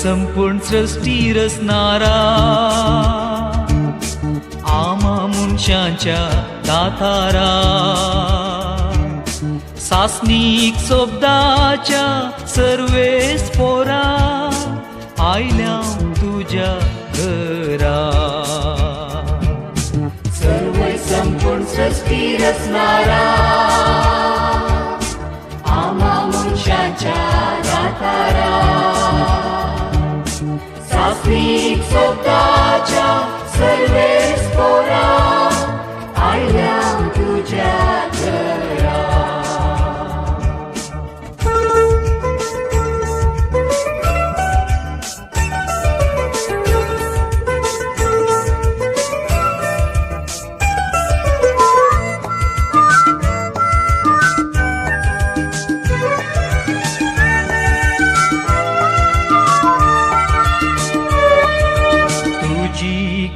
संपूर्ण सृष्टी रचणारा, आम्हा मनशांच्या दातारा, सासनिक सोबदाच्या सर्वेस पोरा, आयल्या तुझ्या घरा. सर्व संपूर्ण सृष्टी रचणारा, आम्हा मनशांच्या दातारा, सासनिक सोबताच्या सर्वेस पोरा, आयल्या तुझ्या घरा.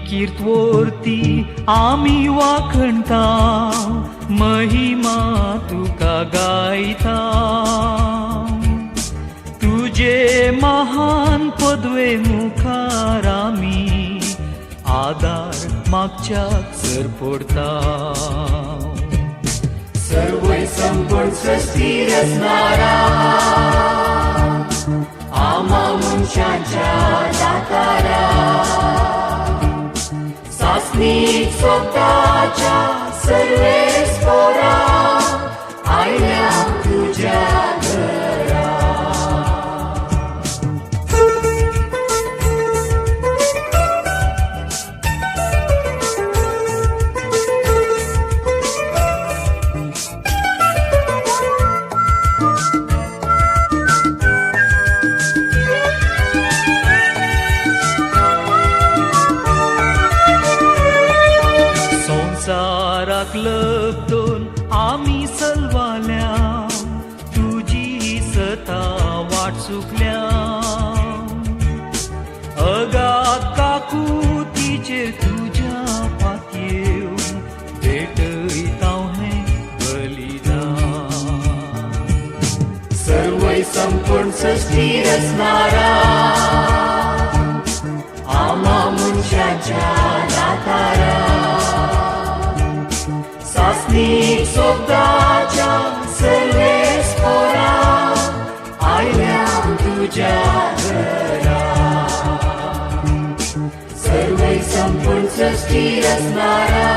कीर्तवरती आम्ही वाखणता, महिमा तुका गायता. तुझे महान पदवे मुखार आम्ही आदार मागच्याक सर पडता. सर्व संपूर्ण सृष्टी रचणारा, आम्हा मनशांच्या दातारा, सासनिक सोबताच्या सर्वेस पोरा, आयल्या तुझ्या घरा. संसाराक लपतून आम्ही सलवाल्या, तुझी सता वाट चुकल्या. अगात काकुतीचेर तुझ्या पातयेव भेटयतां हें बलिदान. सर्व संपूर्ण सृष्टी रचणारा, आम्हा मनशांच्या दातारा, सासनिक सोबताच्या सर्वेस पोरा, आयल्या तुझ्या घरा. सर्व संपूर्ण सृष्टी रचणारा,